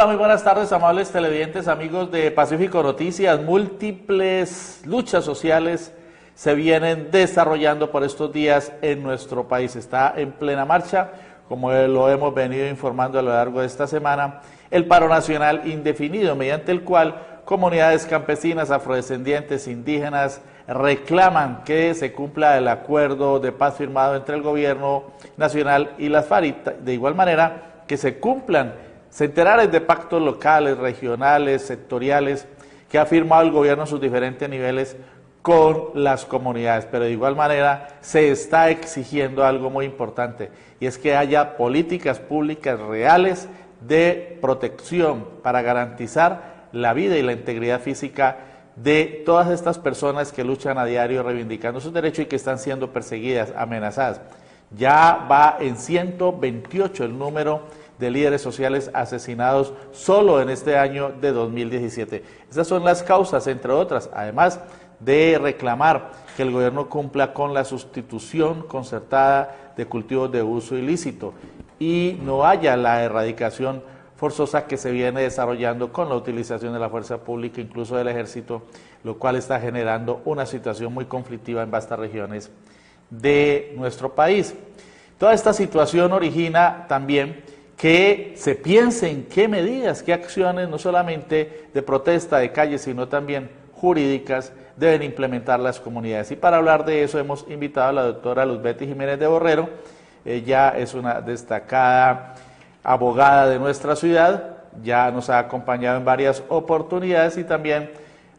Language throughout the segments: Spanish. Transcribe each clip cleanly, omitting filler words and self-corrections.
Hola, muy buenas tardes, amables televidentes, amigos de Pacífico Noticias. Múltiples luchas sociales se vienen desarrollando por estos días en nuestro país. Está en plena marcha, como lo hemos venido informando a lo largo de esta semana, el paro nacional indefinido, mediante el cual comunidades campesinas, afrodescendientes, indígenas reclaman que se cumpla el acuerdo de paz firmado entre el gobierno nacional y las FARC. De igual manera, que se cumplan centenares de pactos locales, regionales, sectoriales, que ha firmado el gobierno en sus diferentes niveles con las comunidades. Pero de igual manera se está exigiendo algo muy importante, y es que haya políticas públicas reales de protección para garantizar la vida y la integridad física de todas estas personas que luchan a diario reivindicando sus derechos y que están siendo perseguidas, amenazadas. Ya va en 128 el número de líderes sociales asesinados solo en este año de 2017. Esas son las causas, entre otras, además de reclamar que el gobierno cumpla con la sustitución concertada de cultivos de uso ilícito y no haya la erradicación forzosa que se viene desarrollando con la utilización de la fuerza pública, incluso del ejército, lo cual está generando una situación muy conflictiva en vastas regiones de nuestro país. Toda esta situación origina también que se piense en qué medidas, qué acciones, no solamente de protesta de calle, sino también jurídicas, deben implementar las comunidades. Y para hablar de eso hemos invitado a la doctora Luz Betty Jiménez de Borrero. Ella es una destacada abogada de nuestra ciudad, ya nos ha acompañado en varias oportunidades y también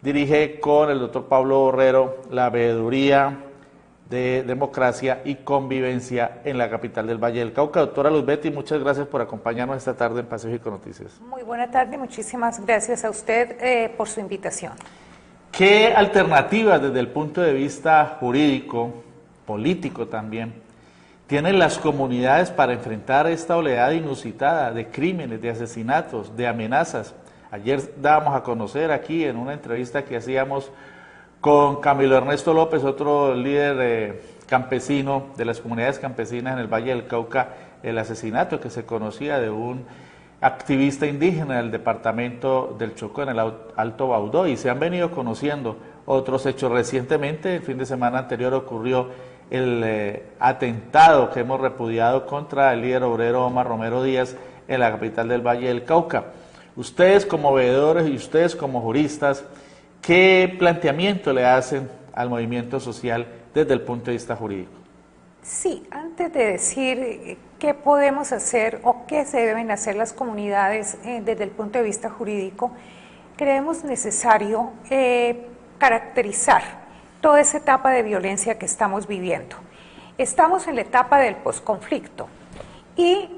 dirige con el doctor Pablo Borrero la veeduría de Democracia y Convivencia en la capital del Valle del Cauca. Doctora Luz Betty, muchas gracias por acompañarnos esta tarde en Pacífico Noticias. Muy buena tarde, muchísimas gracias a usted por su invitación. ¿Qué alternativas desde el punto de vista jurídico, político también, tienen las comunidades para enfrentar esta oleada inusitada de crímenes, de asesinatos, de amenazas? Ayer dábamos a conocer aquí en una entrevista que hacíamos con Camilo Ernesto López, otro líder campesino de las comunidades campesinas en el Valle del Cauca, el asesinato que se conocía de un activista indígena del departamento del Chocó en el Alto Baudó, y se han venido conociendo otros hechos. Recientemente, el fin de semana anterior, ocurrió el atentado que hemos repudiado contra el líder obrero Omar Romero Díaz en la capital del Valle del Cauca. Ustedes como veedores y ustedes como juristas, ¿qué planteamiento le hacen al movimiento social desde el punto de vista jurídico? Sí, antes de decir qué podemos hacer o qué se deben hacer las comunidades desde el punto de vista jurídico, creemos necesario caracterizar toda esa etapa de violencia que estamos viviendo. Estamos en la etapa del posconflicto y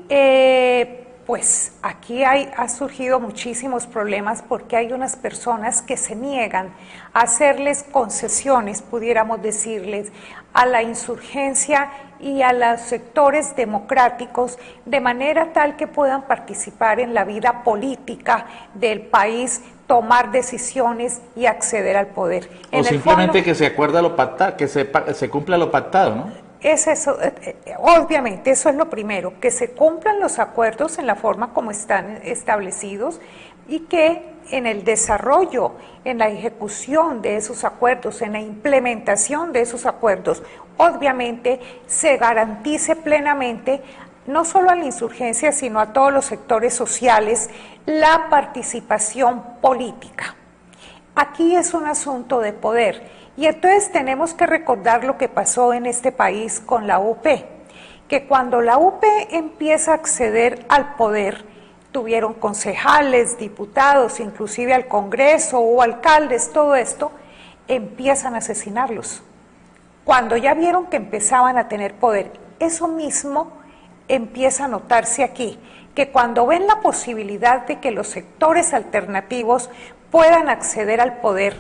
pues aquí ha surgido muchísimos problemas porque hay unas personas que se niegan a hacerles concesiones, pudiéramos decirles, a la insurgencia y a los sectores democráticos, de manera tal que puedan participar en la vida política del país, tomar decisiones y acceder al poder. O simplemente que se acuerda lo pactado, que se cumpla lo pactado, ¿no? Es eso, obviamente, eso es lo primero, que se cumplan los acuerdos en la forma como están establecidos y que en el desarrollo, en la ejecución de esos acuerdos, en la implementación de esos acuerdos, obviamente se garantice plenamente no solo a la insurgencia, sino a todos los sectores sociales, la participación política. Aquí es un asunto de poder. Y entonces tenemos que recordar lo que pasó en este país con la UP, que cuando la UP empieza a acceder al poder, tuvieron concejales, diputados, inclusive al Congreso o alcaldes, todo esto, empiezan a asesinarlos. Cuando ya vieron que empezaban a tener poder, eso mismo empieza a notarse aquí, que cuando ven la posibilidad de que los sectores alternativos puedan acceder al poder,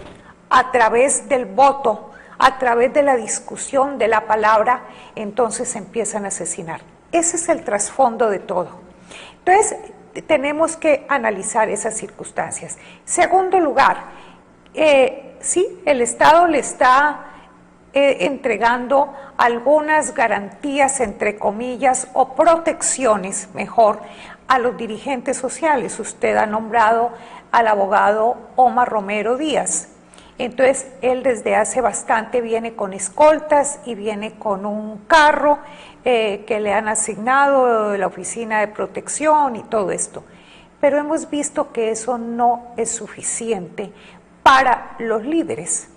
a través del voto, a través de la discusión, de la palabra, entonces empiezan a asesinar. Ese es el trasfondo de todo. Entonces, tenemos que analizar esas circunstancias. Segundo lugar, sí, el Estado le está entregando algunas garantías, entre comillas, o protecciones, mejor, a los dirigentes sociales. Usted ha nombrado al abogado Omar Romero Díaz. Entonces, él desde hace bastante viene con escoltas y viene con un carro que le han asignado de la Oficina de Protección y todo esto. Pero hemos visto que eso no es suficiente para los líderes,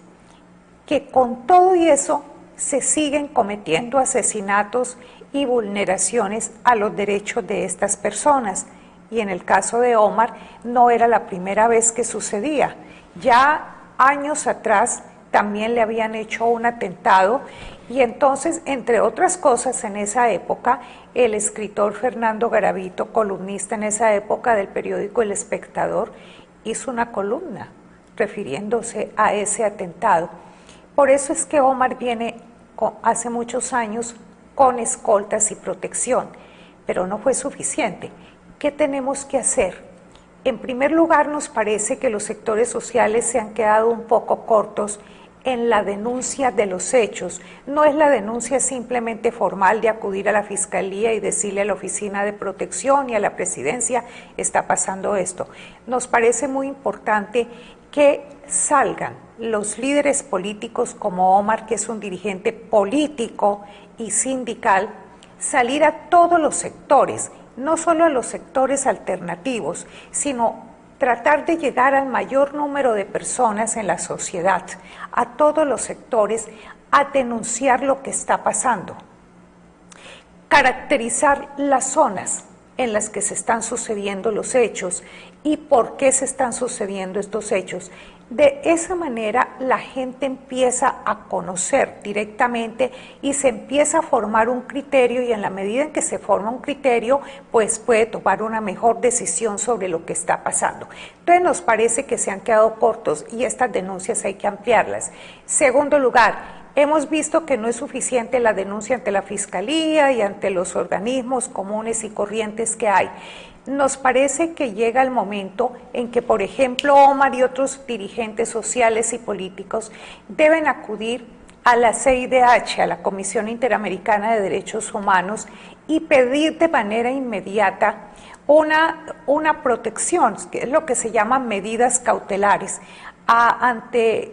que con todo y eso se siguen cometiendo asesinatos y vulneraciones a los derechos de estas personas. Y en el caso de Omar no era la primera vez que sucedía. Ya años atrás también le habían hecho un atentado y entonces, entre otras cosas, en esa época, el escritor Fernando Garavito, columnista en esa época del periódico El Espectador, hizo una columna refiriéndose a ese atentado. Por eso es que Omar viene hace muchos años con escoltas y protección, pero no fue suficiente. ¿Qué tenemos que hacer? En primer lugar, nos parece que los sectores sociales se han quedado un poco cortos en la denuncia de los hechos. No es la denuncia simplemente formal de acudir a la Fiscalía y decirle a la Oficina de Protección y a la Presidencia, está pasando esto. Nos parece muy importante que salgan los líderes políticos como Omar, que es un dirigente político y sindical, salir a todos los sectores, no solo a los sectores alternativos, sino tratar de llegar al mayor número de personas en la sociedad, a todos los sectores, a denunciar lo que está pasando. Caracterizar las zonas en las que se están sucediendo los hechos y por qué se están sucediendo estos hechos. De esa manera la gente empieza a conocer directamente y se empieza a formar un criterio, y en la medida en que se forma un criterio, pues puede tomar una mejor decisión sobre lo que está pasando. Entonces nos parece que se han quedado cortos y estas denuncias hay que ampliarlas. Segundo lugar, hemos visto que no es suficiente la denuncia ante la Fiscalía y ante los organismos comunes y corrientes que hay. Nos parece que llega el momento en que, por ejemplo, Omar y otros dirigentes sociales y políticos deben acudir a la CIDH, a la Comisión Interamericana de Derechos Humanos, y pedir de manera inmediata una protección, que es lo que se llaman medidas cautelares.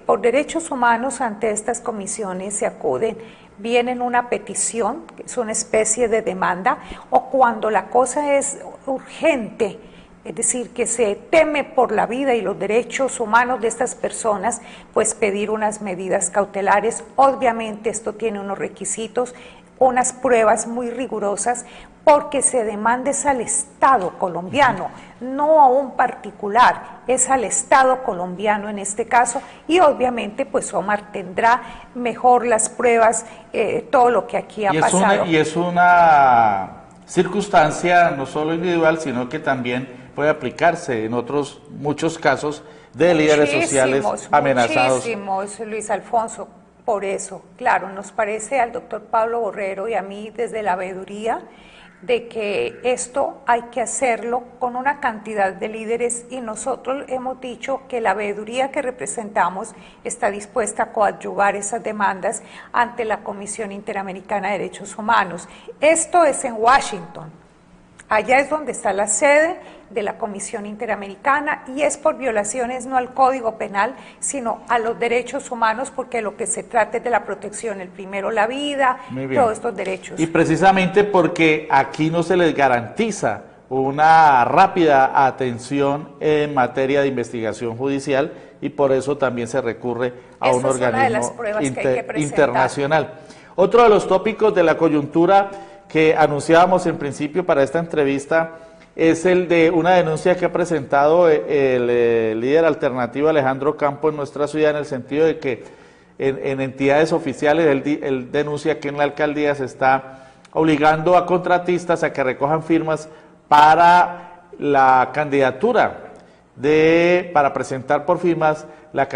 Por derechos humanos, ante estas comisiones se acuden, vienen una petición, que es una especie de demanda, o cuando la cosa es urgente, es decir, que se teme por la vida y los derechos humanos de estas personas, pues pedir unas medidas cautelares. Obviamente esto tiene unos requisitos, unas pruebas muy rigurosas, porque se demanda es al Estado colombiano, no a un particular, es al Estado colombiano en este caso, y obviamente pues Omar tendrá mejor las pruebas, todo lo que aquí ha pasado. Y es una circunstancia no solo individual, sino que también puede aplicarse en otros muchos casos de líderes sociales amenazados. Muchísimos, Luis Alfonso. Por eso, claro, nos parece al doctor Pablo Borrero y a mí desde la veeduría de que esto hay que hacerlo con una cantidad de líderes, y nosotros hemos dicho que la veeduría que representamos está dispuesta a coadyuvar esas demandas ante la Comisión Interamericana de Derechos Humanos. Esto es en Washington. Allá es donde está la sede de la Comisión Interamericana, y es por violaciones no al Código Penal, sino a los derechos humanos, porque lo que se trata es de la protección, el primero la vida, todos estos derechos. Y precisamente porque aquí no se les garantiza una rápida atención en materia de investigación judicial, y por eso también se recurre a un organismo internacional. Otro de los tópicos de la coyuntura que anunciábamos en principio para esta entrevista es el de una denuncia que ha presentado el líder alternativo Alejandro Campo en nuestra ciudad, en el sentido de que en entidades oficiales él denuncia que en la alcaldía se está obligando a contratistas a que recojan firmas para la candidatura para presentar por firmas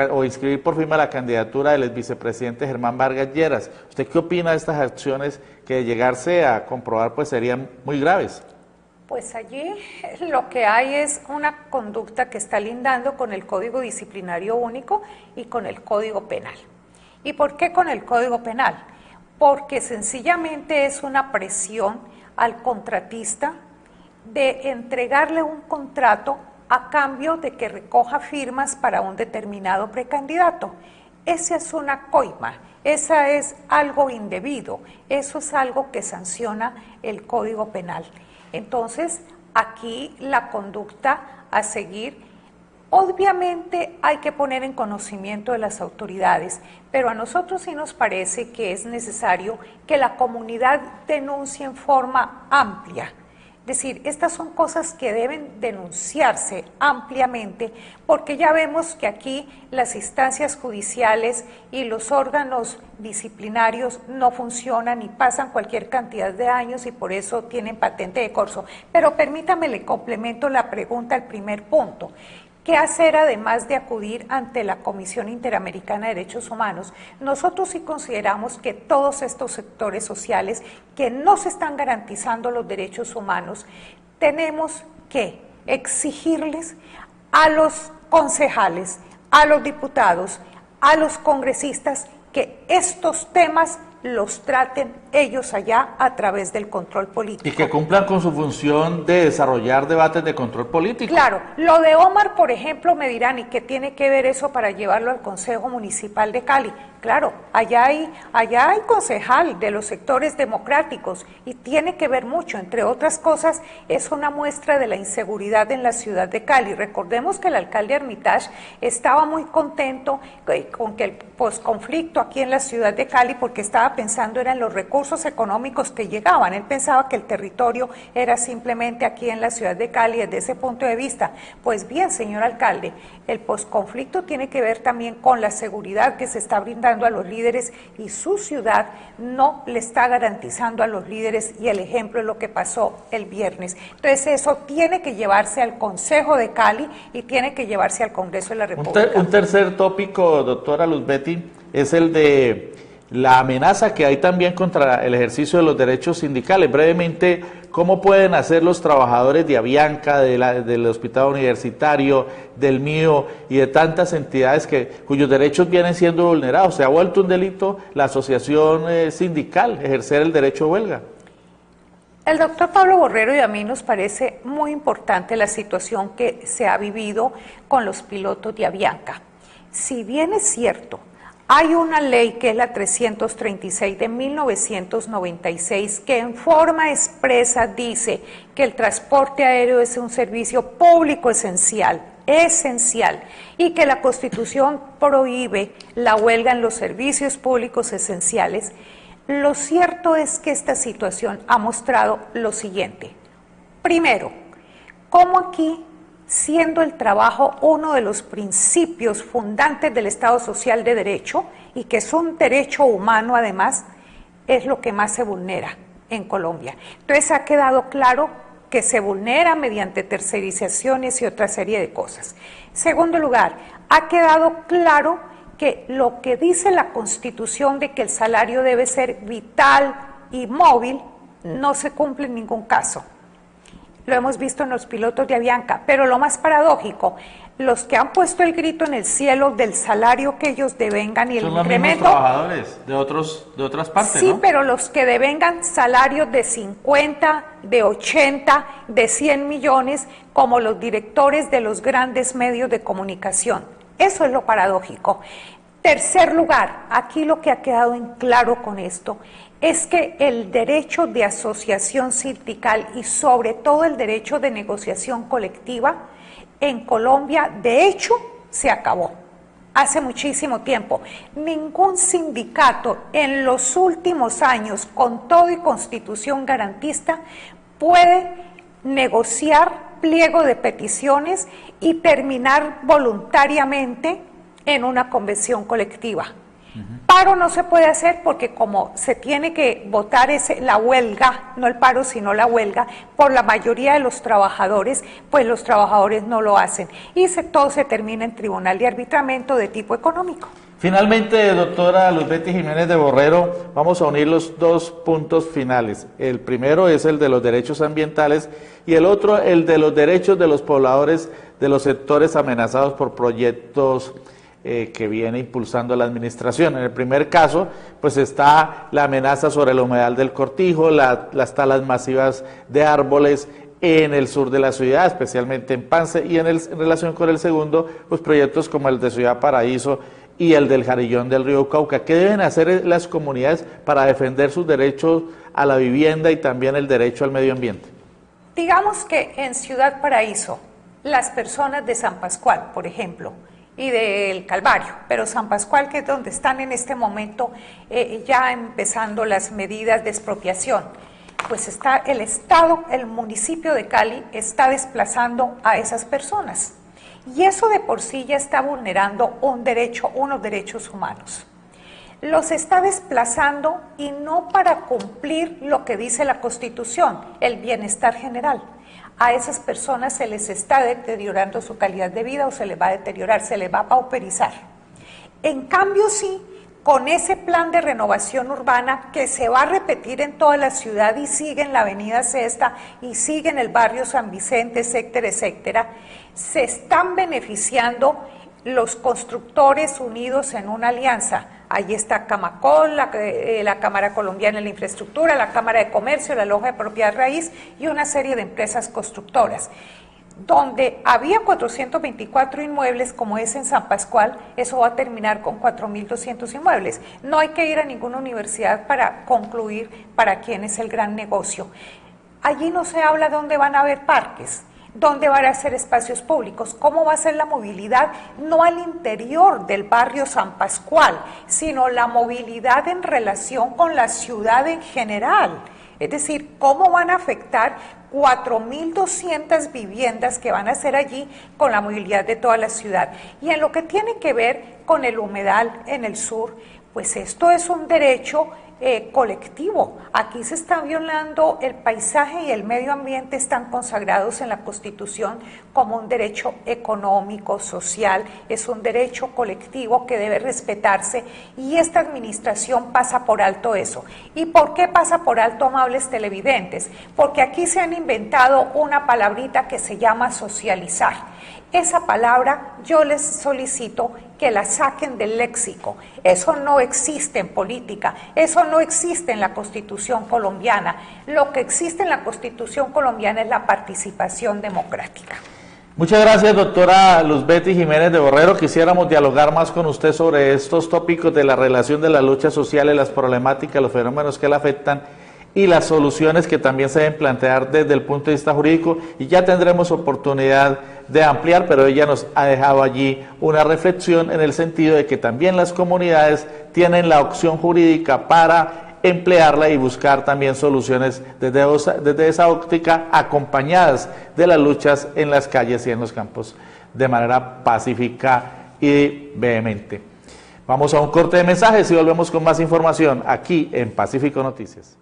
o inscribir por firma la candidatura del vicepresidente Germán Vargas Lleras. ¿Usted qué opina de estas acciones que, de llegarse a comprobar, pues serían muy graves? Pues allí lo que hay es una conducta que está lindando con el Código Disciplinario Único y con el Código Penal. ¿Y por qué con el Código Penal? Porque sencillamente es una presión al contratista de entregarle un contrato a cambio de que recoja firmas para un determinado precandidato. Esa es una coima, esa es algo indebido, eso es algo que sanciona el Código Penal. Entonces, aquí la conducta a seguir, obviamente hay que poner en conocimiento de las autoridades, pero a nosotros sí nos parece que es necesario que la comunidad denuncie en forma amplia. Es decir, estas son cosas que deben denunciarse ampliamente, porque ya vemos que aquí las instancias judiciales y los órganos disciplinarios no funcionan y pasan cualquier cantidad de años y por eso tienen patente de corso. Pero permítame, le complemento la pregunta al primer punto. ¿Qué hacer además de acudir ante la Comisión Interamericana de Derechos Humanos? Nosotros sí consideramos que todos estos sectores sociales que no se están garantizando los derechos humanos, tenemos que exigirles a los concejales, a los diputados, a los congresistas, que estos temas los traten ellos allá a través del control político. Y que cumplan con su función de desarrollar debates de control político. Claro, lo de Omar, por ejemplo, me dirán, ¿y qué tiene que ver eso para llevarlo al Consejo Municipal de Cali? Claro, allá hay concejal de los sectores democráticos y tiene que ver mucho, entre otras cosas, es una muestra de la inseguridad en la ciudad de Cali. Recordemos que el alcalde Armitage estaba muy contento con que el posconflicto aquí en la ciudad de Cali, porque estaba pensando en los recursos económicos que llegaban. Él pensaba que el territorio era simplemente aquí en la ciudad de Cali desde ese punto de vista. Pues bien, señor alcalde, el posconflicto tiene que ver también con la seguridad que se está brindando a los líderes y su ciudad no le está garantizando a los líderes, y el ejemplo es lo que pasó el viernes. Entonces eso tiene que llevarse al Consejo de Cali y tiene que llevarse al Congreso de la República. Un tercer tópico, doctora Luz Betty, es el de la amenaza que hay también contra el ejercicio de los derechos sindicales. Brevemente, ¿cómo pueden hacer los trabajadores de Avianca, del Hospital Universitario, del MIO y de tantas entidades cuyos derechos vienen siendo vulnerados? Se ha vuelto un delito la asociación sindical, ejercer el derecho a huelga. El doctor Pablo Borrero y a mí nos parece muy importante la situación que se ha vivido con los pilotos de Avianca. Si bien es cierto, hay una ley que es la 336 de 1996 que en forma expresa dice que el transporte aéreo es un servicio público esencial, y que la Constitución prohíbe la huelga en los servicios públicos esenciales. Lo cierto es que esta situación ha mostrado lo siguiente. Primero, cómo aquí, siendo el trabajo uno de los principios fundantes del Estado Social de Derecho, y que es un derecho humano además, es lo que más se vulnera en Colombia. Entonces ha quedado claro que se vulnera mediante tercerizaciones y otra serie de cosas. Segundo lugar, ha quedado claro que lo que dice la Constitución de que el salario debe ser vital y móvil no se cumple en ningún caso. Lo hemos visto en los pilotos de Avianca, pero lo más paradójico, los que han puesto el grito en el cielo del salario que ellos devengan y el incremento... Son los mismos trabajadores de otras partes, sí, ¿no? pero los que devengan salarios de 50, de 80, de 100 millones, como los directores de los grandes medios de comunicación. Eso es lo paradójico. Tercer lugar, aquí lo que ha quedado en claro con esto es que el derecho de asociación sindical y sobre todo el derecho de negociación colectiva en Colombia, de hecho, se acabó hace muchísimo tiempo. Ningún sindicato en los últimos años, con todo y constitución garantista, puede negociar pliego de peticiones y terminar voluntariamente en una convención colectiva. Paro no se puede hacer porque como se tiene que votar la huelga, no el paro sino la huelga, por la mayoría de los trabajadores, pues los trabajadores no lo hacen y todo se termina en tribunal de arbitramiento de tipo económico. Finalmente, doctora Luz Betty Jiménez de Borrero, vamos a unir los dos puntos finales. El primero es el de los derechos ambientales y el otro el de los derechos de los pobladores de los sectores amenazados por proyectos que viene impulsando la administración. En el primer caso, pues está la amenaza sobre el humedal del Cortijo, las talas masivas de árboles en el sur de la ciudad, especialmente en Pance, y en relación con el segundo, pues proyectos como el de Ciudad Paraíso y el del Jarillón del Río Cauca. ¿Qué deben hacer las comunidades para defender sus derechos a la vivienda y también el derecho al medio ambiente? Digamos que en Ciudad Paraíso, las personas de San Pascual, por ejemplo, y del Calvario, pero San Pascual, que es donde están en este momento ya empezando las medidas de expropiación, pues está el Estado, el municipio de Cali está desplazando a esas personas. Y eso de por sí ya está vulnerando unos derechos humanos. Los está desplazando y no para cumplir lo que dice la Constitución, el bienestar general. A esas personas se les está deteriorando su calidad de vida o se les va a deteriorar, se les va a pauperizar. En cambio, sí, con ese plan de renovación urbana que se va a repetir en toda la ciudad y sigue en la avenida Sexta y sigue en el barrio San Vicente, etcétera, etcétera, se están beneficiando los constructores unidos en una alianza. Ahí está Camacol, la Cámara Colombiana de la Infraestructura, la Cámara de Comercio, la Loja de Propiedad Raíz y una serie de empresas constructoras. Donde había 424 inmuebles, como es en San Pascual, eso va a terminar con 4.200 inmuebles. No hay que ir a ninguna universidad para concluir para quién es el gran negocio. Allí no se habla dónde van a haber parques, dónde van a ser espacios públicos, cómo va a ser la movilidad, no al interior del barrio San Pascual, sino la movilidad en relación con la ciudad en general. Es decir, cómo van a afectar 4.200 viviendas que van a ser allí con la movilidad de toda la ciudad. Y en lo que tiene que ver con el humedal en el sur, pues esto es un derecho colectivo. Aquí se está violando el paisaje y el medio ambiente, están consagrados en la Constitución como un derecho económico, social, es un derecho colectivo que debe respetarse y esta administración pasa por alto eso. ¿Y por qué pasa por alto, amables televidentes? Porque aquí se han inventado una palabrita que se llama socializar. Esa palabra yo les solicito que la saquen del léxico. Eso no existe en política, eso no existe en la Constitución colombiana. Lo que existe en la Constitución colombiana es la participación democrática. Muchas gracias, doctora Luzbety Jiménez de Borrero. Quisiéramos dialogar más con usted sobre estos tópicos de la relación de las luchas sociales, las problemáticas, los fenómenos que la afectan y las soluciones que también se deben plantear desde el punto de vista jurídico, y ya tendremos oportunidad de ampliar, pero ella nos ha dejado allí una reflexión en el sentido de que también las comunidades tienen la opción jurídica para emplearla y buscar también soluciones desde esa óptica, acompañadas de las luchas en las calles y en los campos de manera pacífica y vehemente. Vamos a un corte de mensajes y volvemos con más información aquí en Pacífico Noticias.